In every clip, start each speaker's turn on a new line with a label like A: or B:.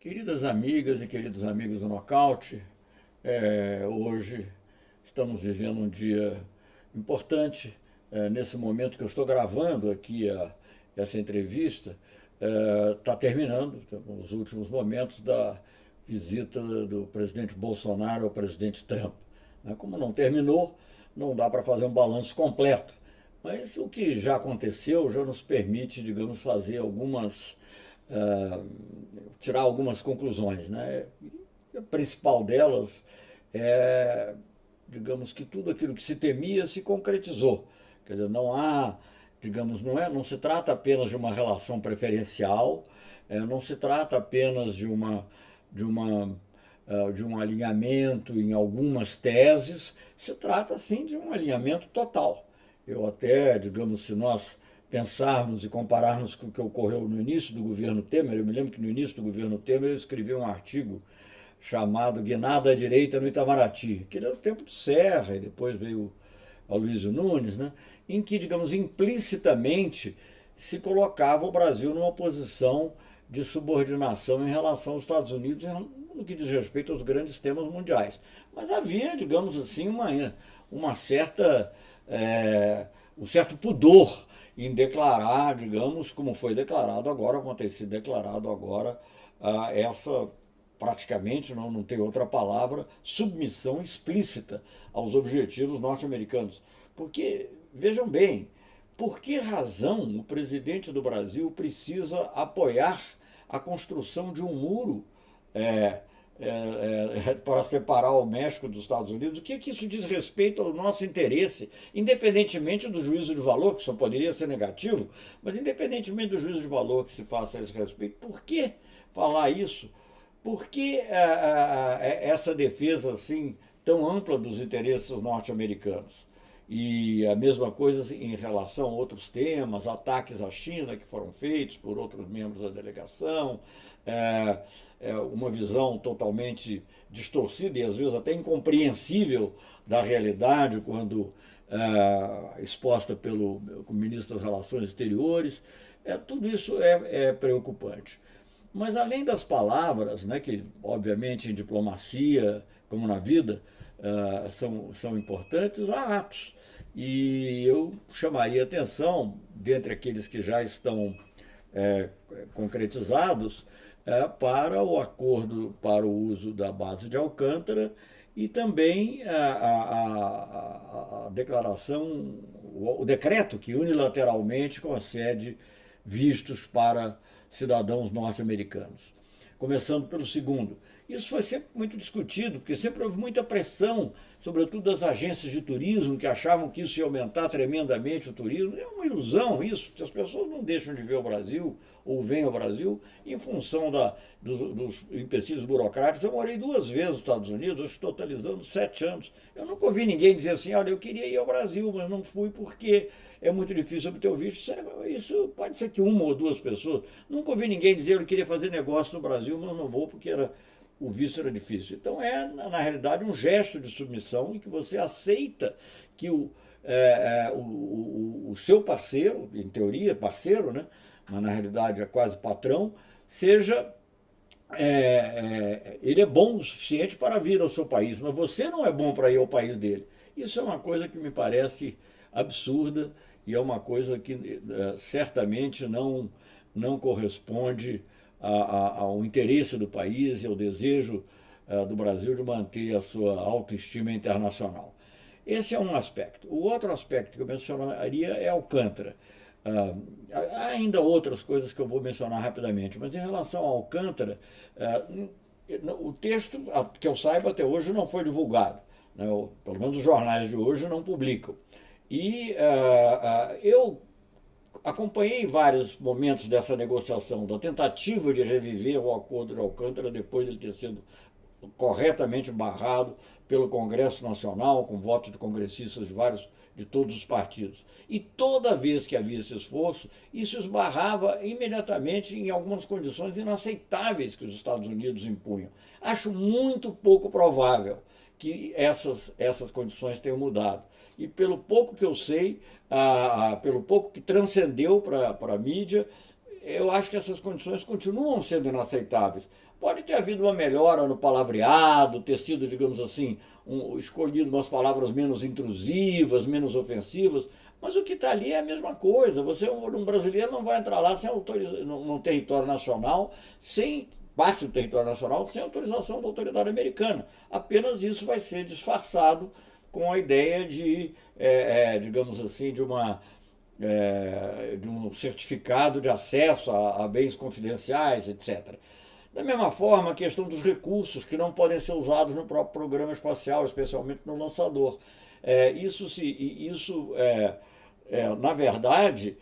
A: Queridas amigas e queridos amigos do Nocaute, hoje estamos vivendo um dia importante. Nesse momento que eu estou gravando aqui essa entrevista, está terminando os últimos momentos da visita do presidente Bolsonaro ao presidente Trump. Como não terminou, não dá para fazer um balanço completo, mas o que já aconteceu já nos permite, digamos, fazer tirar algumas conclusões, né? E a principal delas é, digamos, que tudo aquilo que se temia se concretizou. Quer dizer, não há, digamos, não se trata apenas de uma relação preferencial, não se trata apenas de um alinhamento em algumas teses, se trata sim de um alinhamento total. Eu até, digamos, se nós pensarmos e compararmos com o que ocorreu no início do governo Temer, eu me lembro que no início do governo Temer eu escrevi um artigo chamado Guinada à Direita no Itamaraty, que era o tempo de Serra, e depois veio Aloysio Nunes, né, em que, digamos, implicitamente se colocava o Brasil numa posição de subordinação em relação aos Estados Unidos no que diz respeito aos grandes temas mundiais. Mas havia, digamos assim, uma certa, um certo pudor em declarar, digamos, como foi declarado agora, como tem sido declarado agora, essa praticamente, não tem outra palavra, submissão explícita aos objetivos norte-americanos. Porque, vejam bem, por que razão o presidente do Brasil precisa apoiar a construção de um muro para separar o México dos Estados Unidos? O que isso diz respeito ao nosso interesse, independentemente do juízo de valor, que só poderia ser negativo, mas independentemente do juízo de valor que se faça a esse respeito, por que falar isso? Por que essa defesa assim tão ampla dos interesses norte-americanos? E a mesma coisa em relação a outros temas, ataques à China que foram feitos por outros membros da delegação, uma visão totalmente distorcida e às vezes até incompreensível da realidade quando exposta pelo ministro das Relações Exteriores. Tudo isso é preocupante. Mas além das palavras, né, que obviamente em diplomacia, como na vida, são importantes, há atos. E eu chamaria atenção, dentre aqueles que já estão concretizados, para o acordo para o uso da base de Alcântara e também a declaração, o decreto que unilateralmente concede vistos para cidadãos norte-americanos. Começando pelo segundo. Isso foi sempre muito discutido, porque sempre houve muita pressão, sobretudo das agências de turismo, que achavam que isso ia aumentar tremendamente o turismo. É uma ilusão isso, porque as pessoas não deixam de ver o Brasil, ou vêm ao Brasil, em função dos empecilhos burocráticos. Eu morei 2 vezes nos Estados Unidos, hoje totalizando 7 anos. Eu nunca ouvi ninguém dizer assim, olha, eu queria ir ao Brasil, mas não fui porque é muito difícil obter o visto. Isso pode ser que 1 ou 2 pessoas. Nunca ouvi ninguém dizer, eu queria fazer negócio no Brasil, mas não vou porque o visto era difícil. Então na realidade, um gesto de submissão em que você aceita que o seu parceiro, em teoria parceiro, né, mas na realidade é quase patrão, seja ele é bom o suficiente para vir ao seu país, mas você não é bom para ir ao país dele. Isso é uma coisa que me parece absurda e é uma coisa que certamente não corresponde ao interesse do país e ao desejo do Brasil de manter a sua autoestima internacional. Esse é um aspecto. O outro aspecto que eu mencionaria é Alcântara. Há ainda outras coisas que eu vou mencionar rapidamente, mas em relação ao Alcântara, o texto, que eu saiba, até hoje não foi divulgado. Né? Pelo menos os jornais de hoje não publicam. E eu acompanhei vários momentos dessa negociação, da tentativa de reviver o acordo de Alcântara depois de ele ter sido corretamente barrado pelo Congresso Nacional, com votos de congressistas de todos os partidos. E toda vez que havia esse esforço, isso esbarrava imediatamente em algumas condições inaceitáveis que os Estados Unidos impunham. Acho muito pouco provável que essas condições tenham mudado. E pelo pouco que eu sei, pelo pouco que transcendeu para a mídia, eu acho que essas condições continuam sendo inaceitáveis. Pode ter havido uma melhora no palavreado, ter sido, digamos assim, escolhido umas palavras menos intrusivas, menos ofensivas, mas o que está ali é a mesma coisa. Você, um brasileiro, não vai entrar lá sem no território nacional, sem parte do território nacional, sem autorização da autoridade americana. Apenas isso vai ser disfarçado com a ideia de, digamos assim, de um certificado de acesso a bens confidenciais, etc. Da mesma forma, a questão dos recursos que não podem ser usados no próprio programa espacial, especialmente no lançador. Na verdade,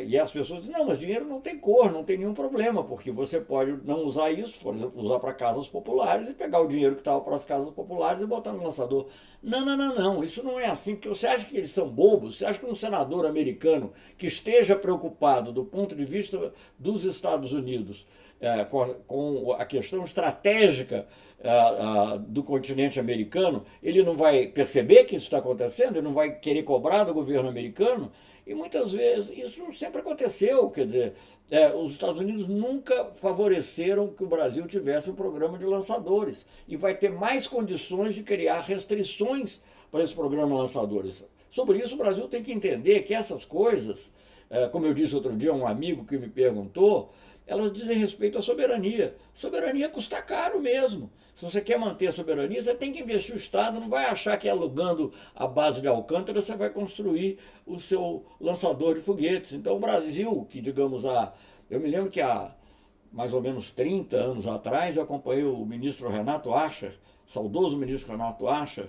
A: e as pessoas dizem, não, mas dinheiro não tem cor, não tem nenhum problema, porque você pode não usar isso, por exemplo, usar para casas populares e pegar o dinheiro que estava para as casas populares e botar no lançador. Não, não, não, não, isso não é assim, porque você acha que eles são bobos? Você acha que um senador americano que esteja preocupado do ponto de vista dos Estados Unidos com a questão estratégica do continente americano, ele não vai perceber que isso está acontecendo, ele não vai querer cobrar do governo americano, e muitas vezes isso sempre aconteceu, quer dizer, os Estados Unidos nunca favoreceram que o Brasil tivesse um programa de lançadores, e vai ter mais condições de criar restrições para esse programa de lançadores. Sobre isso, o Brasil tem que entender que essas coisas, como eu disse outro dia a um amigo que me perguntou, elas dizem respeito à soberania. Soberania custa caro mesmo. Se você quer manter a soberania, você tem que investir o Estado, não vai achar que alugando a base de Alcântara você vai construir o seu lançador de foguetes. Então o Brasil, que digamos eu me lembro que há mais ou menos 30 anos atrás eu acompanhei o ministro Renato Acher, saudoso ministro Renato Acher,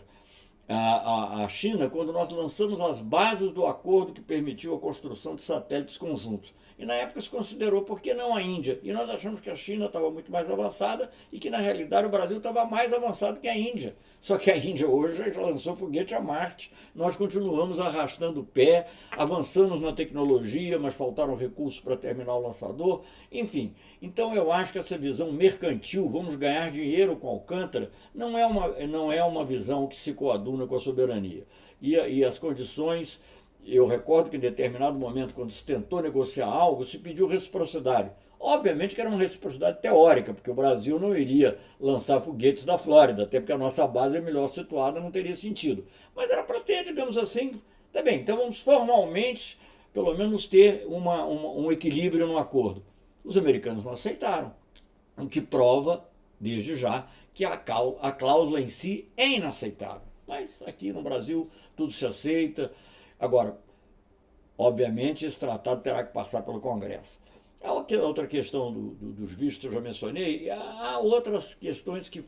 A: a China, quando nós lançamos as bases do acordo que permitiu a construção de satélites conjuntos. E na época se considerou, por que não a Índia? E nós achamos que a China estava muito mais avançada e que na realidade o Brasil estava mais avançado que a Índia. Só que a Índia hoje já lançou foguete a Marte, nós continuamos arrastando o pé, avançamos na tecnologia, mas faltaram recursos para terminar o lançador. Enfim, então eu acho que essa visão mercantil, vamos ganhar dinheiro com Alcântara, não é uma visão que se coaduna com a soberania. E as condições, eu recordo que em determinado momento, quando se tentou negociar algo, se pediu reciprocidade. Obviamente que era uma reciprocidade teórica, porque o Brasil não iria lançar foguetes da Flórida, até porque a nossa base é melhor situada, não teria sentido. Mas era para ter, digamos assim, tá bem, então vamos formalmente, pelo menos, ter um equilíbrio no acordo. Os americanos não aceitaram, o que prova, desde já, que a cláusula em si é inaceitável. Mas aqui no Brasil tudo se aceita. Agora, obviamente, esse tratado terá que passar pelo Congresso. A outra questão dos vistos eu já mencionei, e há outras questões que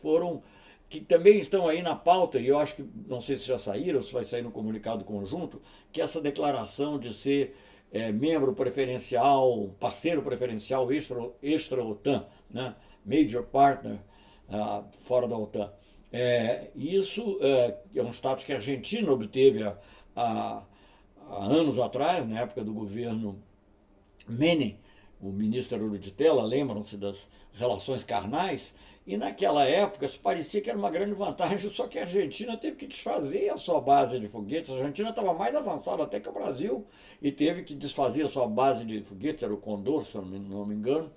A: também estão aí na pauta, e eu acho que, não sei se já saíram, ou se vai sair no comunicado conjunto, que é essa declaração de ser membro preferencial, parceiro preferencial extra-OTAN, né? Major Partner fora da OTAN. Isso é um status que a Argentina obteve há anos atrás, na época do governo Menem, o ministro era o de Tela, lembram-se das relações carnais, e naquela época se parecia que era uma grande vantagem, só que a Argentina teve que desfazer a sua base de foguetes. A Argentina estava mais avançada até que o Brasil e teve que desfazer a sua base de foguetes, era o Condor, se eu não me engano,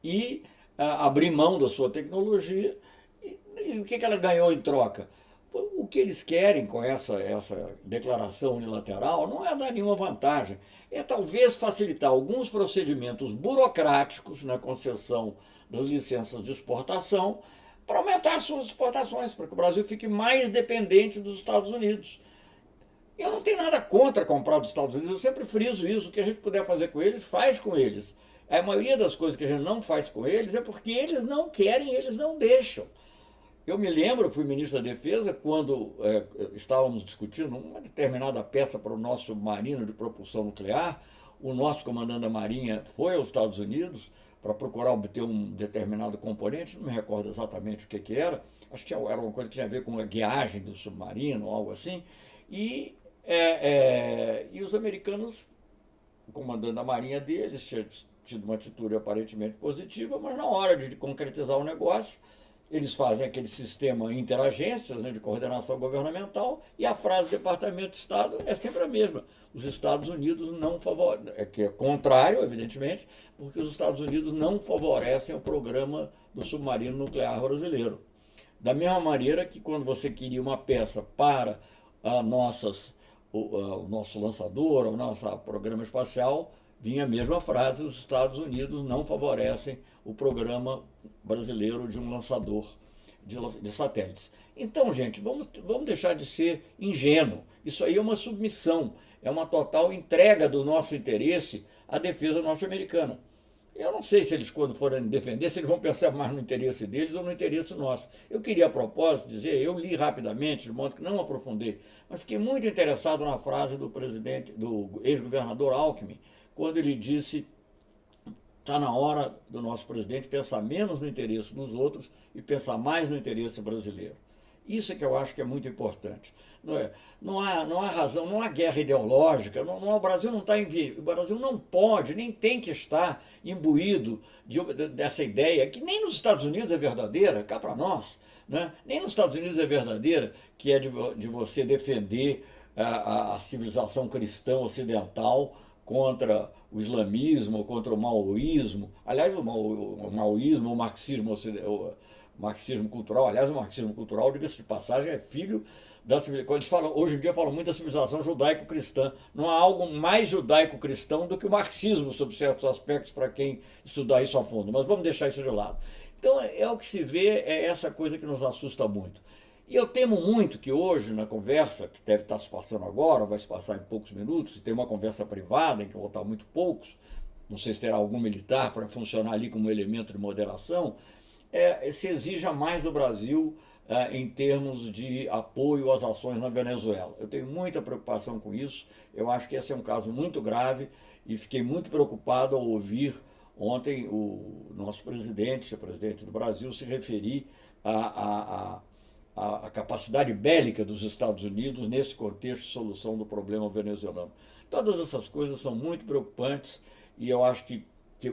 A: e abrir mão da sua tecnologia. E o que ela ganhou em troca? O que eles querem com essa declaração unilateral não é dar nenhuma vantagem, é talvez facilitar alguns procedimentos burocráticos na concessão das licenças de exportação para aumentar as suas exportações, para que o Brasil fique mais dependente dos Estados Unidos. Eu não tenho nada contra comprar dos Estados Unidos, eu sempre friso isso, o que a gente puder fazer com eles, faz com eles. A maioria das coisas que a gente não faz com eles é porque eles não querem, eles não deixam. Eu me lembro, fui ministro da Defesa, quando estávamos discutindo uma determinada peça para o nosso marino de propulsão nuclear, o nosso comandante da Marinha foi aos Estados Unidos para procurar obter um determinado componente, não me recordo exatamente o que era, acho que era uma coisa que tinha a ver com a guiagem do submarino, algo assim, e os americanos, o comandante da Marinha deles, tinha tido uma atitude aparentemente positiva, mas na hora de concretizar o negócio, eles fazem aquele sistema interagências, né, de coordenação governamental, e a frase Departamento de Estado é sempre a mesma. Os Estados Unidos não favorecem, que é contrário, evidentemente, porque os Estados Unidos não favorecem o programa do submarino nuclear brasileiro. Da mesma maneira que quando você queria uma peça para o nosso lançador, o nosso programa espacial, vinha a mesma frase: os Estados Unidos não favorecem o programa brasileiro de um lançador de satélites. Então, gente, vamos deixar de ser ingênuo. Isso aí é uma submissão, é uma total entrega do nosso interesse à defesa norte-americana. Eu não sei se eles, quando forem defender, se eles vão pensar mais no interesse deles ou no interesse nosso. Eu queria, a propósito, dizer, eu li rapidamente, de modo que não aprofundei, mas fiquei muito interessado na frase do presidente, do ex-governador Alckmin, quando ele disse: está na hora do nosso presidente pensar menos no interesse dos outros e pensar mais no interesse brasileiro. Isso é que eu acho que é muito importante. Não há razão, não há guerra ideológica, o Brasil não está o Brasil não pode, nem tem que estar imbuído dessa ideia, que nem nos Estados Unidos é verdadeira, cá para nós, né? Nem nos Estados Unidos é verdadeira, que é de você defender a civilização cristã ocidental contra o islamismo, contra o maoísmo. Aliás, o maoísmo, o marxismo cultural, aliás, o marxismo cultural, diga-se de passagem, é filho da civilização. Eles falam, hoje em dia falam muito da civilização judaico-cristã. Não há algo mais judaico-cristão do que o marxismo, sob certos aspectos, para quem estudar isso a fundo. Mas vamos deixar isso de lado. Então, é o que se vê, é essa coisa que nos assusta muito. E eu temo muito que hoje, na conversa, que deve estar se passando agora, vai se passar em poucos minutos, e tem uma conversa privada, em que eu vou estar muito poucos, não sei se terá algum militar para funcionar ali como elemento de moderação, se exija mais do Brasil em termos de apoio às ações na Venezuela. Eu tenho muita preocupação com isso, eu acho que esse é um caso muito grave e fiquei muito preocupado ao ouvir ontem o nosso presidente, o presidente do Brasil, se referir a capacidade bélica dos Estados Unidos nesse contexto de solução do problema venezuelano. Todas essas coisas são muito preocupantes e eu acho que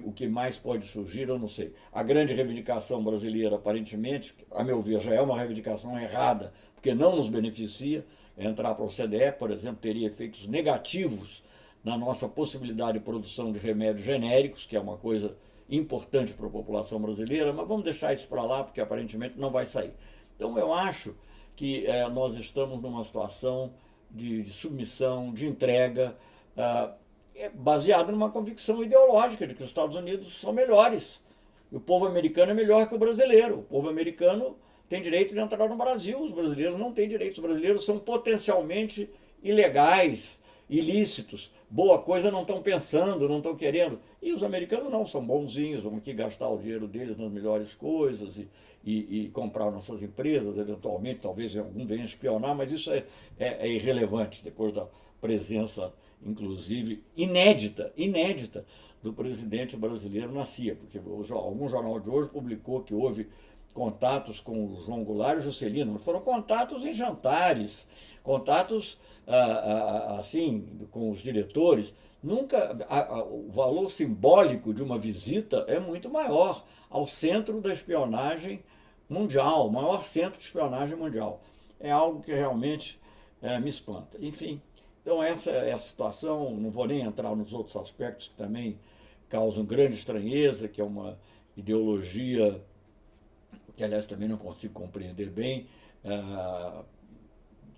A: o que mais pode surgir, eu não sei. A grande reivindicação brasileira, aparentemente, a meu ver, já é uma reivindicação errada, porque não nos beneficia. Entrar para o OCDE, por exemplo, teria efeitos negativos na nossa possibilidade de produção de remédios genéricos, que é uma coisa importante para a população brasileira, mas vamos deixar isso para lá, porque aparentemente não vai sair. Então eu acho que nós estamos numa situação de submissão, de entrega, baseado numa convicção ideológica de que os Estados Unidos são melhores. E o povo americano é melhor que o brasileiro. O povo americano tem direito de entrar no Brasil, os brasileiros não têm direito. Os brasileiros são potencialmente ilegais, ilícitos. Boa coisa não estão pensando, não estão querendo. E os americanos não, são bonzinhos, vão aqui gastar o dinheiro deles nas melhores coisas e comprar nossas empresas, eventualmente, talvez algum venha espionar, mas isso é irrelevante depois da presença, inclusive, inédita, do presidente brasileiro na CIA, porque algum jornal de hoje publicou que houve contatos com o João Goulart e o Juscelino, mas foram contatos em jantares, contatos assim, com os diretores. Nunca, o valor simbólico de uma visita é muito maior ao centro da espionagem mundial, o maior centro de espionagem mundial. É algo que realmente me espanta. Enfim, então essa é a situação, não vou nem entrar nos outros aspectos que também causam grande estranheza, que é uma ideologia que, aliás, também não consigo compreender bem,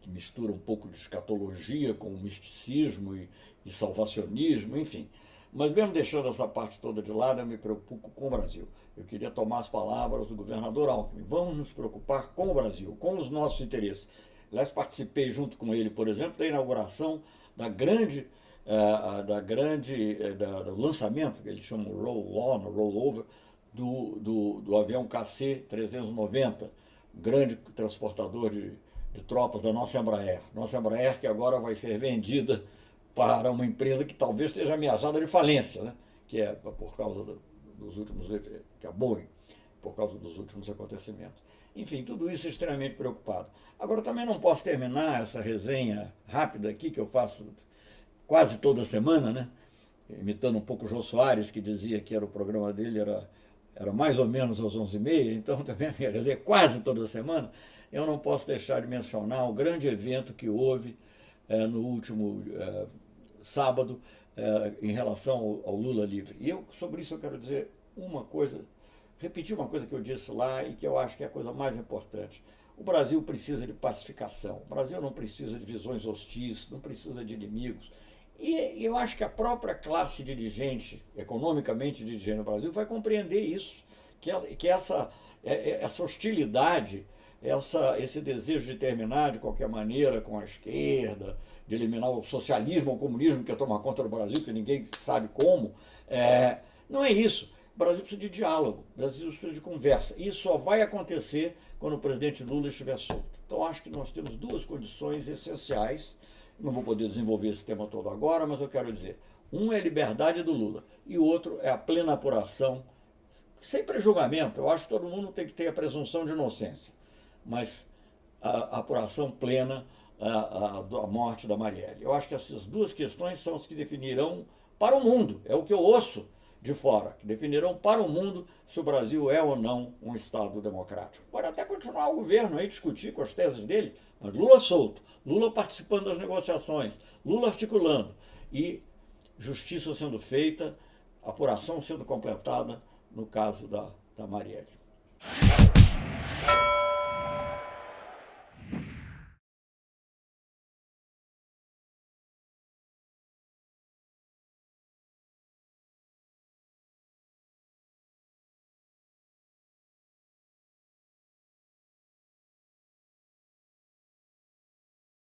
A: que mistura um pouco de escatologia com misticismo e salvacionismo, enfim. Mas mesmo deixando essa parte toda de lado, eu me preocupo com o Brasil. Eu queria tomar as palavras do governador Alckmin. Vamos nos preocupar com o Brasil, com os nossos interesses. Aliás, participei junto com ele, por exemplo, da inauguração do lançamento, que eles chamam roll-on, roll-over, do avião KC-390, grande transportador de tropas da nossa Embraer. Nossa Embraer que agora vai ser vendida para uma empresa que talvez esteja ameaçada de falência, né? Que é por causa dos últimos, que é a Boeing, por causa dos últimos acontecimentos. Enfim, tudo isso é extremamente preocupado. Agora, também não posso terminar essa resenha rápida aqui, que eu faço quase toda semana, né? Imitando um pouco o Jô Soares, que dizia que o programa dele era mais ou menos às 11h30, então também a minha resenha quase toda semana. Eu não posso deixar de mencionar o grande evento que houve no último sábado em relação ao Lula livre. E sobre isso eu quero dizer uma coisa repetir uma coisa que eu disse lá e que eu acho que é a coisa mais importante. O Brasil precisa de pacificação. O Brasil não precisa de visões hostis, não precisa de inimigos. E eu acho que a própria classe dirigente, economicamente dirigente no Brasil, vai compreender isso, que essa hostilidade, esse desejo de terminar de qualquer maneira com a esquerda, de eliminar o socialismo ou o comunismo que ia tomar conta do Brasil, que ninguém sabe como, não é isso. O Brasil precisa de diálogo, o Brasil precisa de conversa. E isso só vai acontecer quando o presidente Lula estiver solto. Então, acho que nós temos duas condições essenciais. Não vou poder desenvolver esse tema todo agora, mas eu quero dizer, um é a liberdade do Lula e o outro é a plena apuração, sem prejulgamento. Eu acho que todo mundo tem que ter a presunção de inocência, mas a apuração plena da morte da Marielle. Eu acho que essas duas questões são as que definirão para o mundo, é o que eu ouço de fora, que definirão para o mundo se o Brasil é ou não um Estado democrático. Pode até continuar o governo aí discutir com as teses dele, mas Lula solto, Lula participando das negociações, Lula articulando e justiça sendo feita, apuração sendo completada no caso da Marielle.